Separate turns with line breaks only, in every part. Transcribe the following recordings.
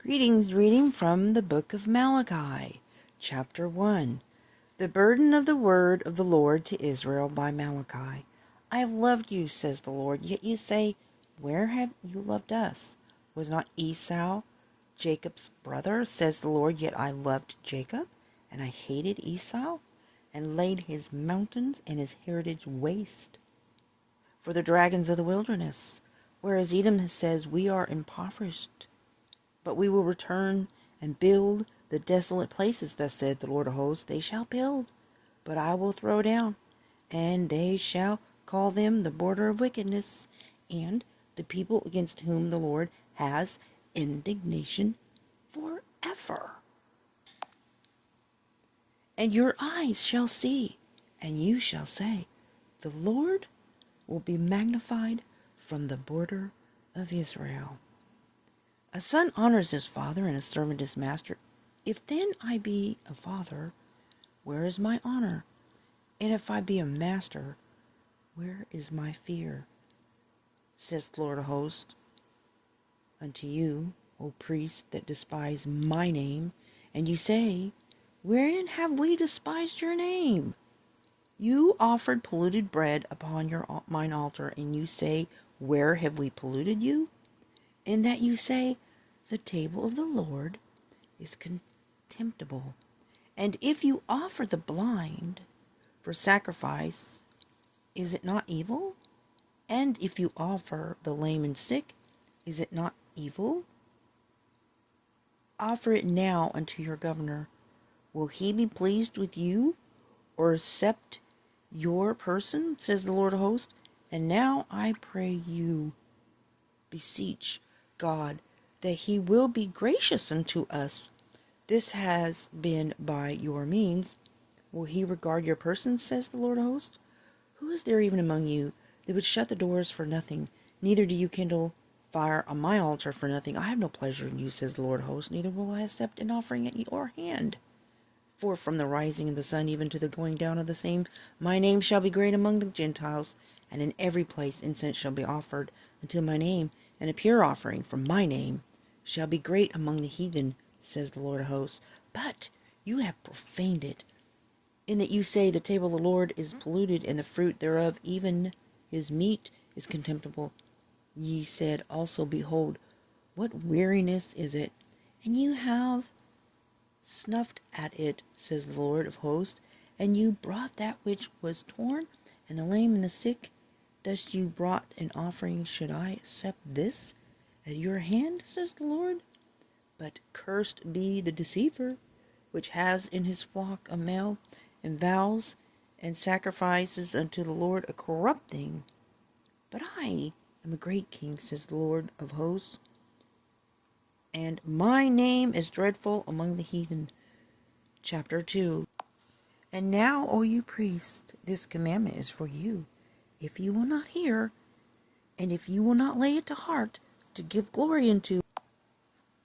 Greetings, reading from the book of Malachi, chapter 1. The burden of the word of the Lord to Israel by Malachi. I have loved you, says the Lord, yet you say, where have you loved us? Was not Esau Jacob's brother, says the Lord, yet I loved Jacob, and I hated Esau, and laid his mountains and his heritage waste for the dragons of the wilderness, whereas Edom says, we are impoverished. But we will return and build the desolate places, thus said the Lord of hosts. They shall build, but I will throw down, and they shall call them the border of wickedness, and the people against whom the Lord has indignation forever. And your eyes shall see, and you shall say, the Lord will be magnified from the border of Israel. A son honors his father, and a servant his master. If then I be a father, where is my honor? And if I be a master, where is my fear? Says the Lord of hosts, unto you, O priests that despise my name, and you say, wherein have we despised your name? You offered polluted bread upon mine altar, and you say, where have we polluted you? And that you say, the table of the Lord is contemptible. And if you offer the blind for sacrifice, is it not evil? And if you offer the lame and sick, is it not evil? Offer it now unto your governor. Will he be pleased with you, or accept your person, says the Lord of hosts? And now I pray you, beseech God, that he will be gracious unto us. This has been by your means. Will he regard your persons, says the Lord of hosts? Who is there even among you that would shut the doors for nothing? Neither do you kindle fire on my altar for nothing. I have no pleasure in you, says the Lord of hosts, neither will I accept an offering at your hand. For from the rising of the sun even to the going down of the same, my name shall be great among the Gentiles, and in every place incense shall be offered unto my name, and a pure offering from my name shall be great among the heathen, says the Lord of hosts. But you have profaned it, in that you say, the table of the Lord is polluted, and the fruit thereof, even his meat, is contemptible. Ye said also, behold, what weariness is it, and you have snuffed at it, says the Lord of hosts, and you brought that which was torn, and the lame and the sick. Thus you brought an offering. Should I accept this at your hand, says the Lord? But cursed be the deceiver, which has in his flock a male, and vows and sacrifices unto the Lord a corrupt thing. But I am a great king, says the Lord of hosts, and my name is dreadful among the heathen. Chapter 2. And now, O you priests, this commandment is for you. If you will not hear, and if you will not lay it to heart, to give glory unto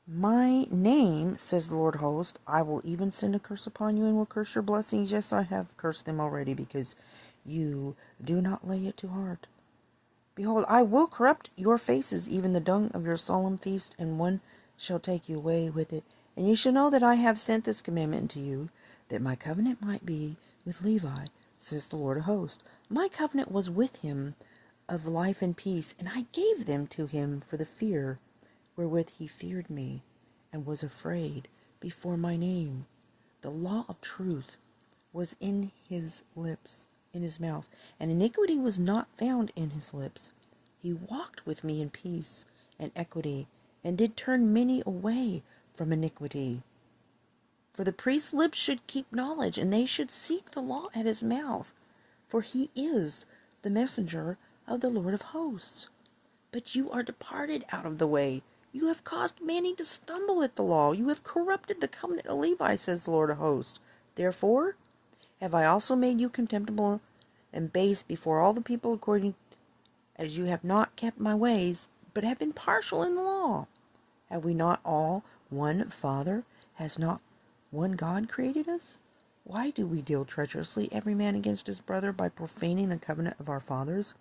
my name, says the Lord of hosts, I will even send a curse upon you, and will curse your blessings. Yes, I have cursed them already, because you do not lay it to heart. Behold, I will corrupt your faces, even the dung of your solemn feast, and one shall take you away with it. And you shall know that I have sent this commandment unto you, that my covenant might be with Levi, says the Lord of hosts. My covenant was with him of life and peace, and I gave them to him for the fear wherewith he feared me, and was afraid before my name. The law of truth was in his lips, in his mouth, and iniquity was not found in his lips. He walked with me in peace and equity, and did turn many away from iniquity. For the priest's lips should keep knowledge, and they should seek the law at his mouth, for he is the messenger of the Lord of hosts. But you are departed out of the way. You have caused many to stumble at the law. You have corrupted the covenant of Levi, says the Lord of hosts. Therefore have I also made you contemptible and base before all the people, according as you have not kept my ways, but have been partial in the law. Have we not all one Father? Has not one God created us? Why do we deal treacherously, every man against his brother, by profaning the covenant of our fathers?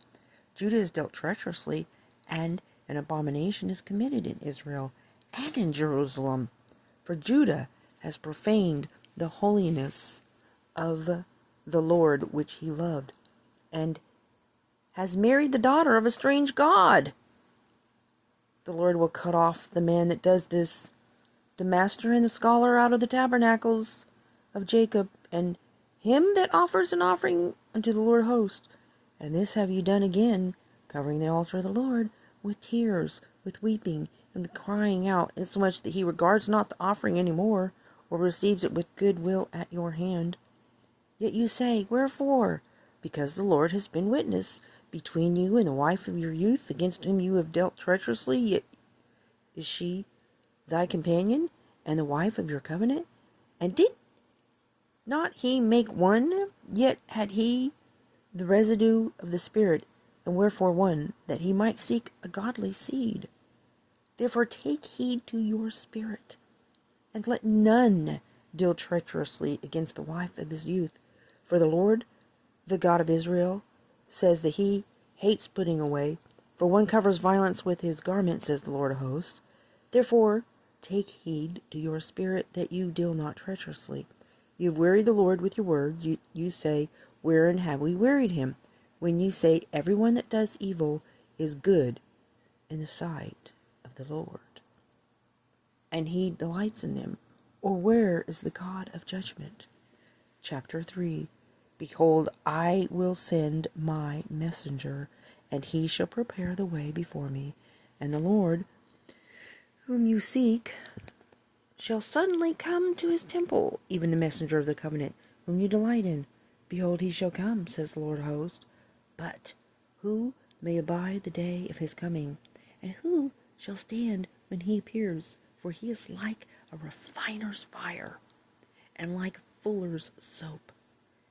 Judah has dealt treacherously, and an abomination is committed in Israel, and in Jerusalem. For Judah has profaned the holiness of the Lord which he loved, and has married the daughter of a strange god. The Lord will cut off the man that does this, the master and the scholar out of the tabernacles of Jacob, and him that offers an offering unto the Lord host. And this have you done again, covering the altar of the Lord with tears, with weeping, and with crying out, insomuch that he regards not the offering any more, or receives it with good will at your hand. Yet you say, Wherefore? Because the Lord has been witness between you and the wife of your youth, against whom you have dealt treacherously, yet is she thy companion, and the wife of your covenant? And did not he make one? Yet had he the residue of the Spirit, and wherefore one? That he might seek a godly seed. Therefore take heed to your spirit, and let none deal treacherously against the wife of his youth. For the Lord, the God of Israel, says that he hates putting away. For one covers violence with his garment, says the Lord of hosts. Therefore take heed to your spirit, that you deal not treacherously. You have wearied the Lord with your words. You say, Wherein have we wearied him? When you say, Everyone that does evil is good in the sight of the Lord, and he delights in them. Or where is the God of judgment? Chapter 3. Behold, I will send my messenger, and he shall prepare the way before me. And the Lord, whom you seek, shall suddenly come to his temple, even the messenger of the covenant, whom you delight in. Behold, he shall come, says the Lord of hosts. But who may abide the day of his coming? And who shall stand when he appears? For he is like a refiner's fire, and like fuller's soap.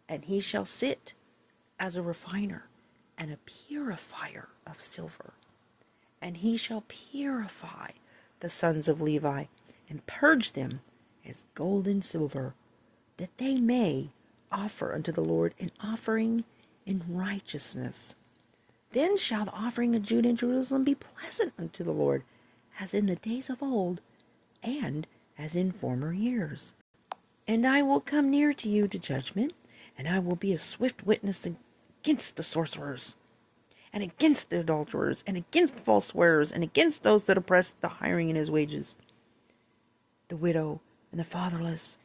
And he shall sit as a refiner and a purifier of silver. And he shall purify the sons of Levi, and purge them as gold and silver, that they may offer unto the Lord an offering in righteousness. Then shall the offering of Judah and Jerusalem be pleasant unto the Lord, as in the days of old, and as in former years. And I will come near to you to judgment, and I will be a swift witness against the sorcerers, and against the adulterers, and against false swearers, and against those that oppress the hiring in his wages, the widow and the fatherless,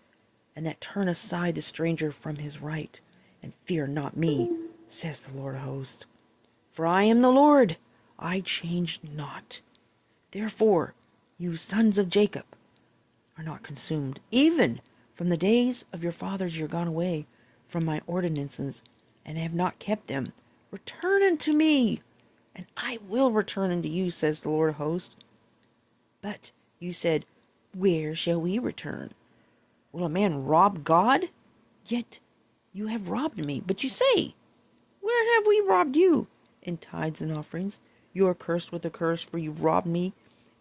and that turn aside the stranger from his right, and fear not me, says the Lord of hosts. For I am the Lord, I change not. Therefore, you sons of Jacob are not consumed, even from the days of your fathers you are gone away from my ordinances, and have not kept them. Return unto me, and I will return unto you, says the Lord of hosts. But you said, Where shall we return? Will a man rob God? Yet you have robbed me. But you say, Where have we robbed you? In tithes and offerings. You are cursed with a curse, for you robbed me,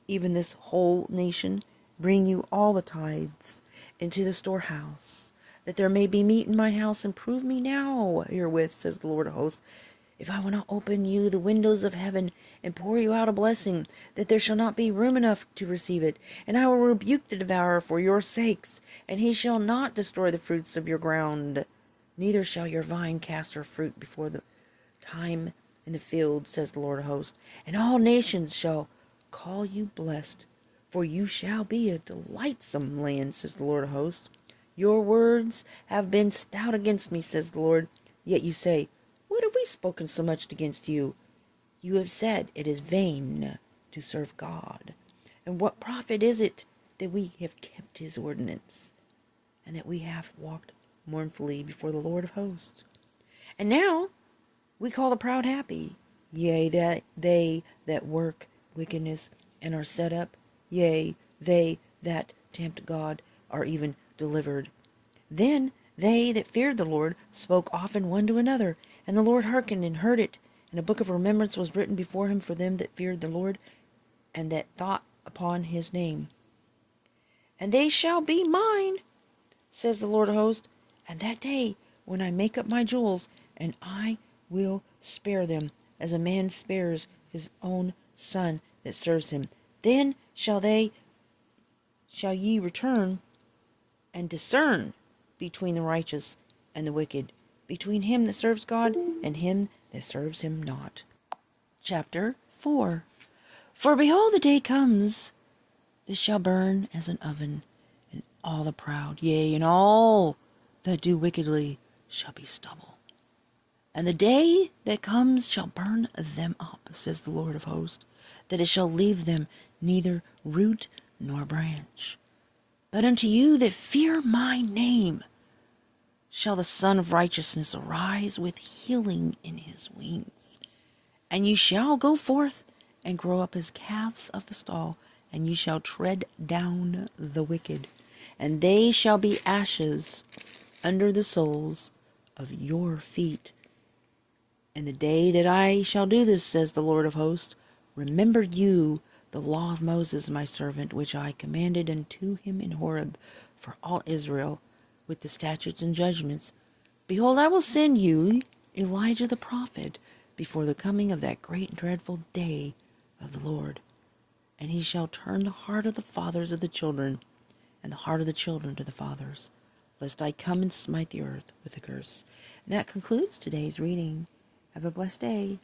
even this whole nation. Bring you all the tithes into the storehouse, that there may be meat in my house, and prove me now herewith, says the Lord of hosts, if I will not open you the windows of heaven, and pour you out a blessing, that there shall not be room enough to receive it. And I will rebuke the devourer for your sakes, and he shall not destroy the fruits of your ground, neither shall your vine cast her fruit before the time in the field, says the Lord of hosts. And all nations shall call you blessed, for you shall be a delightsome land, says the Lord of hosts. Your words have been stout against me, says the Lord. Yet you say, What have we spoken so much against you? You have said, It is vain to serve God. And what profit is it that we have kept his ordinance, and that we have walked mournfully before the Lord of hosts? And now we call the proud happy, yea, that they that work wickedness and are set up, yea, they that tempt God are even delivered. Then they that feared the Lord spoke often one to another, and the Lord hearkened and heard it. And a book of remembrance was written before him for them that feared the Lord, and that thought upon his name. And they shall be mine, says the Lord of hosts, and that day when I make up my jewels, and I will spare them, as a man spares his own son that serves him. Then shall they shall ye return and discern between the righteous and the wicked, between him that serves God and him that serves him not. Chapter 4. For behold, the day comes that shall burn as an oven, and all the proud, yea, and all that do wickedly, shall be stubble. And the day that comes shall burn them up, says the Lord of hosts, that it shall leave them neither root nor branch. But unto you that fear my name shall the Son of Righteousness arise with healing in his wings. And ye shall go forth and grow up as calves of the stall, and ye shall tread down the wicked, and they shall be ashes under the soles of your feet. In the day that I shall do this, says the Lord of hosts, remember you the law of Moses my servant, which I commanded unto him in Horeb for all Israel, with the statutes and judgments. Behold, I will send you Elijah the prophet before the coming of that great and dreadful day of the Lord. And he shall turn the heart of the fathers to the children, and the heart of the children to the fathers, lest I come and smite the earth with a curse. And that concludes today's reading. Have a blessed day.